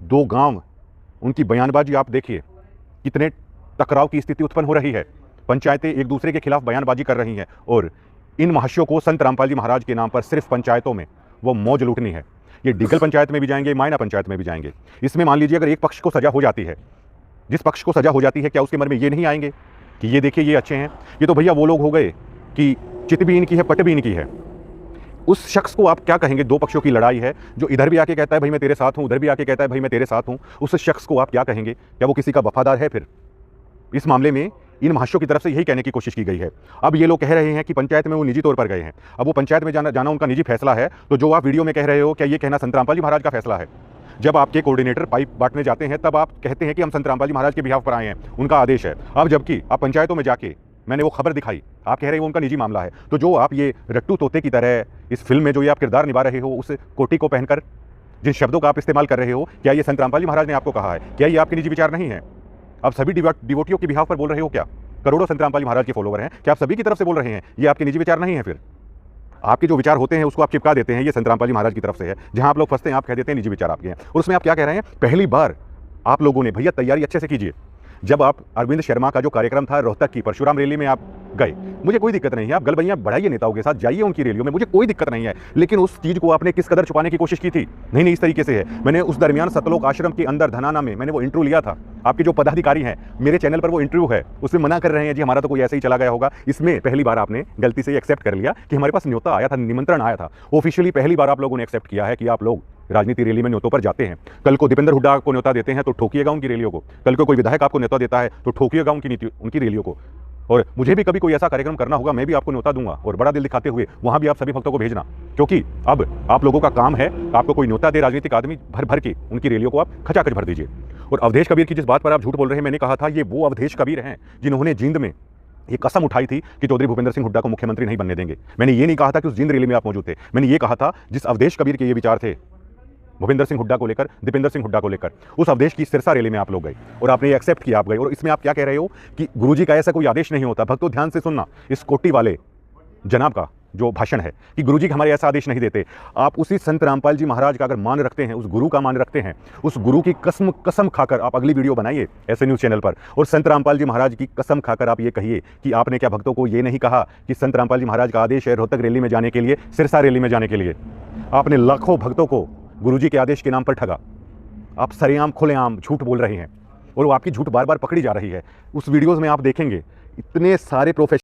दो गांव, उनकी बयानबाजी आप देखिए, कितने टकराव की स्थिति उत्पन्न हो रही है। पंचायतें एक दूसरे के खिलाफ बयानबाजी कर रही हैं और इन महाशयों को संत रामपाल जी महाराज के नाम पर सिर्फ पंचायतों में वो मौज लूटनी है। ये डिगल पंचायत में भी जाएंगे, मायना पंचायत में भी जाएंगे। इसमें मान लीजिए अगर एक पक्ष को सजा हो जाती है, जिस पक्ष को सजा हो जाती है, क्या उसके मन में ये नहीं आएंगे कि ये देखिए ये अच्छे हैं? ये तो भैया वो लोग हो गए कि चित भी इनकी है, पट भी इनकी है। उस शख्स को आप क्या कहेंगे? दो पक्षों की लड़ाई है, जो इधर भी आके कहता है भाई मैं तेरे साथ हूं, उधर भी आके कहता है भाई मैं तेरे साथ हूं। उस शख्स को आप क्या कहेंगे? क्या वो किसी का वफादार है? फिर इस मामले में इन महाशयों की तरफ से यही कहने की कोशिश की गई है। अब ये लोग कह रहे हैं कि पंचायत में वो निजी तौर पर गए हैं। अब वो पंचायत में जाना उनका निजी फैसला है, तो जो आप वीडियो में कह रहे हो, क्या ये कहना संत रामपाल जी महाराज का फैसला है? जब आपके कोऑर्डिनेटर पाइप बांटने जाते हैं तब आप कहते हैं कि हम संत रामपाल जी महाराज के बिहाफ पर आए हैं, उनका आदेश है। अब जबकि आप पंचायतों में जाके मैंने वो खबर दिखाई, आप कह रहे हो उनका निजी मामला है। तो जो आप ये रट्टू तोते की तरह इस फिल्म में जो ये आप किरदार निभा रहे हो, उस कोटी को पहनकर जिन शब्दों का आप इस्तेमाल कर रहे हो, क्या ये संत रामपाल जी महाराज ने आपको कहा है? क्या ये आपके निजी विचार नहीं है? आप सभी डिवोटियों के बिहाफ पर बोल रहे हो क्या? करोड़ों संत रामपाल जी महाराज के फॉलोवर हैं, क्या आप सभी की तरफ से बोल रहे हैं? ये आपके निजी विचार नहीं है? फिर आपके जो विचार होते हैं उसको आप चिपका देते हैं, ये संत रामपाल जी महाराज की तरफ से है। जहां आप लोग फंसते हैं आप कह देते हैं निजी विचार आपके हैं। और उसमें आप क्या कह रहे हैं? पहली बार आप लोगों ने, भैया तैयारी अच्छे से कीजिए। जब आप अरविंद शर्मा का जो कार्यक्रम था रोहतक की परशुराम रैली में आप गए, मुझे कोई दिक्कत नहीं है, आप गलबैयां बढ़ाइए नेताओं के साथ, जाइए उनकी रैलियों में, मुझे कोई दिक्कत नहीं है। लेकिन उस चीज़ को आपने किस कदर छुपाने की कोशिश की थी? नहीं इस तरीके से है। मैंने उस दरमियान सतलोक आश्रम के अंदर धनाना में मैंने वो इंटरव्यू लिया था। आपके जो पदाधिकारी हैं, मेरे चैनल पर वो इंटरव्यू है, उसमें मना कर रहे हैं जी हमारा तो कोई ऐसे ही चला गया होगा। इसमें पहली बार आपने गलती से एक्सेप्ट कर लिया कि हमारे पास न्योता आया था, निमंत्रण आया था। ऑफिशियली पहली बार आप लोगों ने एक्सेप्ट किया है कि आप लोग राजनीति रैली में न्योतों पर जाते हैं। कल को दीपेंद्र हुड्डा को न्योता देते हैं तो ठोकिएगा उनकी रैलियों को। कल को कोई विधायक आपको न्योता देता है तो ठोकिएगा उनकी रैलियों को। और मुझे भी कभी कोई ऐसा कार्यक्रम करना होगा, मैं भी आपको न्योता दूंगा और बड़ा दिल दिखाते हुए वहां भी आप सभी भक्तों को भेजना। क्योंकि अब आप लोगों का काम है, आपको कोई न्योता दे राजनीतिक आदमी, भर भर के उनकी रैलियों को आप खचाखच भर दीजिए। और अवधेश कबीर की जिस बात पर आप झूठ बोल रहे हैं, मैंने कहा था ये वो अवधेश कबीर हैं जिन्होंने जींद में ये कसम उठाई थी कि चौधरी भूपेंद्र सिंह हुड्डा को मुख्यमंत्री नहीं बनने देंगे। मैंने ये नहीं कहा था कि उस जींद रैली में आप मौजूद थे। मैंने ये कहा था जिस अवधेश कबीर के ये विचार थे भूपेंद्र सिंह हुड्डा को लेकर, दीपेंद्र सिंह हुड्डा को लेकर, उस अवधेश की सिरसा रैली में आप लोग गए और आपने ये एक्सेप्ट किया, आप गए। और इसमें आप क्या कह रहे हो कि गुरुजी का ऐसा कोई आदेश नहीं होता। भक्तों ध्यान से सुनना, इस कोटी वाले जनाब का जो भाषण है कि गुरुजी हमारे ऐसा आदेश नहीं देते। आप उसी संत रामपाल जी महाराज का अगर मान रखते हैं, उस गुरु का मान रखते हैं, उस गुरु की कसम खाकर आप अगली वीडियो बनाइए ऐसे न्यूज़ चैनल पर और संत रामपाल जी महाराज की कसम खाकर आप ये कहिए कि आपने क्या भक्तों को ये नहीं कहा कि संत रामपाल जी महाराज का आदेश है रोहतक रैली में जाने के लिए, सिरसा रैली में जाने के लिए? आपने लाखों भक्तों को गुरुजी के आदेश के नाम पर ठगा। आप सरेआम खुलेआम झूठ बोल रहे हैं और वो आपकी झूठ बार बार पकड़ी जा रही है। उस वीडियोज़ में आप देखेंगे इतने सारे प्रोफेशनल